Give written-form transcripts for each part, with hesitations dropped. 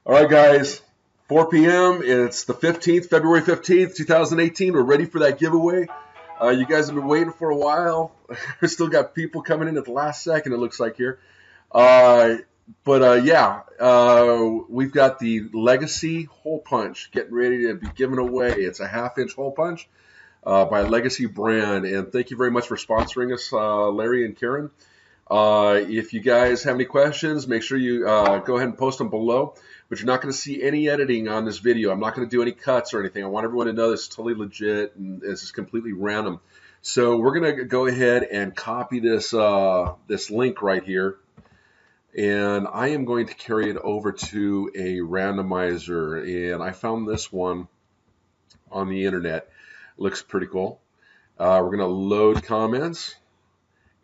All right, guys, 4 p.m. It's the 15th, February 15th, 2018. We're ready for that giveaway. You guys have been waiting for a while. We still got people coming in at the last second, it looks like here. We've got the Legacy Hole Punch getting ready to be given away. It's a half-inch hole punch by Legacy brand. And thank you very much for sponsoring us, Larry and Karen. If you guys have any questions, make sure you go ahead and post them below. But you're not going to see any editing on this video. I'm not going to do any cuts or anything. I want everyone to know this is totally legit and this is completely random. So we're going to go ahead and copy this this link right here. And I am going to carry it over to a randomizer. And I found this one on the internet. Looks pretty cool. We're going to load comments.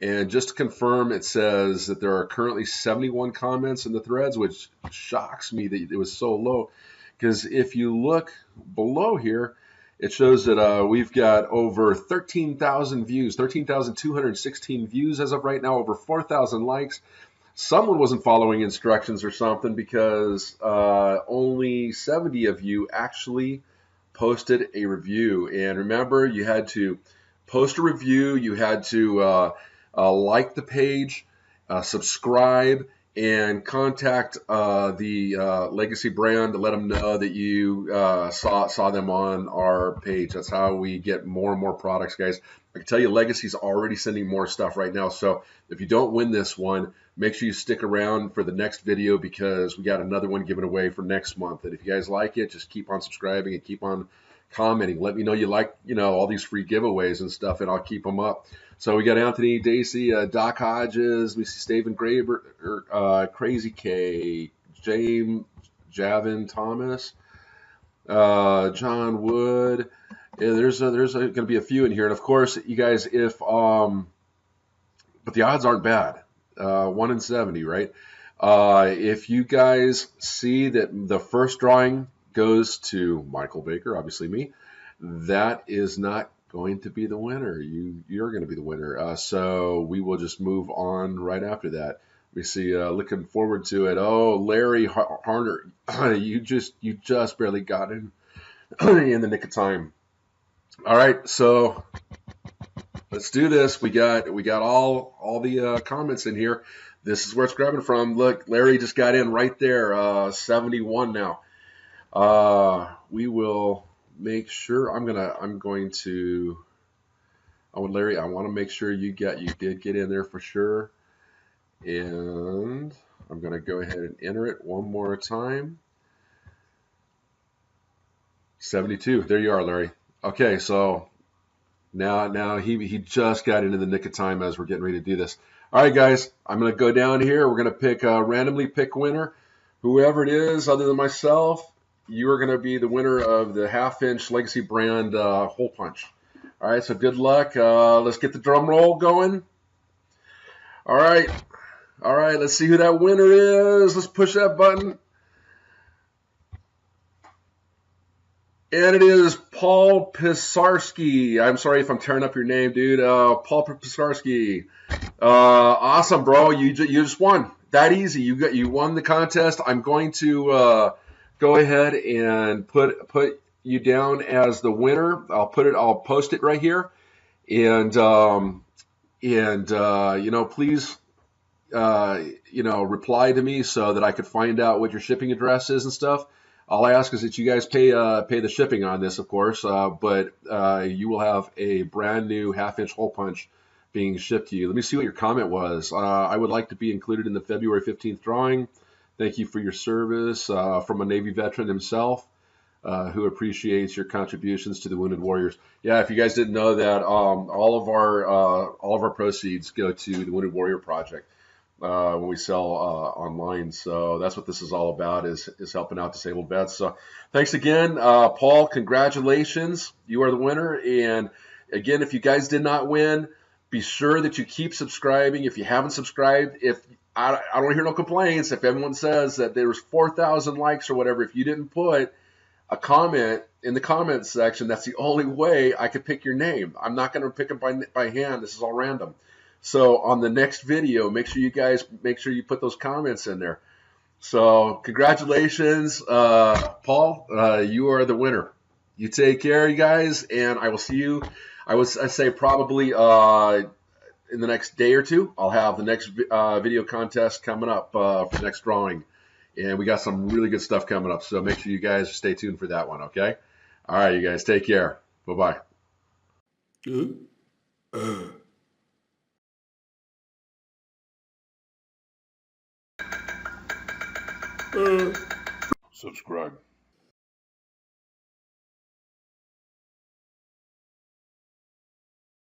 And just to confirm, it says that there are currently 71 comments in the threads, which shocks me that it was so low. Because if you look below here, it shows that we've got over 13,000 views, 13,216 views as of right now, over 4,000 likes. Someone wasn't following instructions or something because only 70 of you actually posted a review. And remember, you had to post a review, you had to like the page, subscribe, and contact the Legacy brand to let them know that you saw them on our page. That's how we get more and more products, guys. I can tell you Legacy's already sending more stuff right now. So if you don't win this one, make sure you stick around for the next video because we got another one given away for next month. And if you guys like it, just keep on subscribing and keep on commenting. Let me know you like, all these free giveaways and stuff, and I'll keep them up. So we got Anthony, Daisy, Doc Hodges, we see Steven Graber, Crazy K, James, Javin Thomas, John Wood. Yeah, there's going to be a few in here, and of course, you guys, but the odds aren't bad. 1 in 70, right? If you guys see that the first drawing goes to Michael Baker, obviously me, that is not going to be the winner. You're going to be the winner. So we will just move on right after that. We see looking forward to it. Oh, Larry Harner, you just barely got in in the nick of time. All right, so let's do this. We got all the comments in here. This is where it's grabbing from. Look, Larry just got in right there. 71 now. We will make sure Larry, I want to make sure you did get in there for sure. And I'm going to go ahead and enter it one more time. 72. There you are, Larry. Okay, so now he just got into the nick of time as we're getting ready to do this. All right, guys, I'm going to go down here. We're going to randomly pick winner. Whoever it is, other than myself, you are going to be the winner of the half-inch Legacy brand hole punch. All right, so good luck. Let's get the drum roll going. All right, let's see who that winner is. Let's push that button. And it is Paul Pisarski. I'm sorry if I'm tearing up your name, dude. Paul Pisarski. Awesome, bro. You just won. That easy. You won the contest. I'm going to go ahead and put you down as the winner. I'll post it right here. And please reply to me so that I could find out what your shipping address is and stuff. All I ask is that you guys pay the shipping on this, of course, but you will have a brand new half-inch hole punch being shipped to you. Let me see what your comment was. I would like to be included in the February 15th drawing. Thank you for your service, from a Navy veteran himself who appreciates your contributions to the Wounded Warriors. Yeah, if you guys didn't know that, all of our proceeds go to the Wounded Warrior Project. When we sell online. So that's what this is all about, is helping out disabled vets. So thanks again, Paul. Congratulations. You are the winner. And again, if you guys did not win, be sure that you keep subscribing. If you haven't subscribed, if I don't hear no complaints. If everyone says that there was 4,000 likes or whatever, if you didn't put a comment in the comments section, that's the only way I could pick your name. I'm not going to pick it by hand. This is all random. So on the next video, make sure you put those comments in there. So congratulations, Paul. You are the winner. You take care, you guys, and I will see you. I say probably in the next day or two. I'll have the next video contest coming up for the next drawing, and we got some really good stuff coming up. So make sure you guys stay tuned for that one. Okay. All right, you guys take care. Bye bye. Subscribe.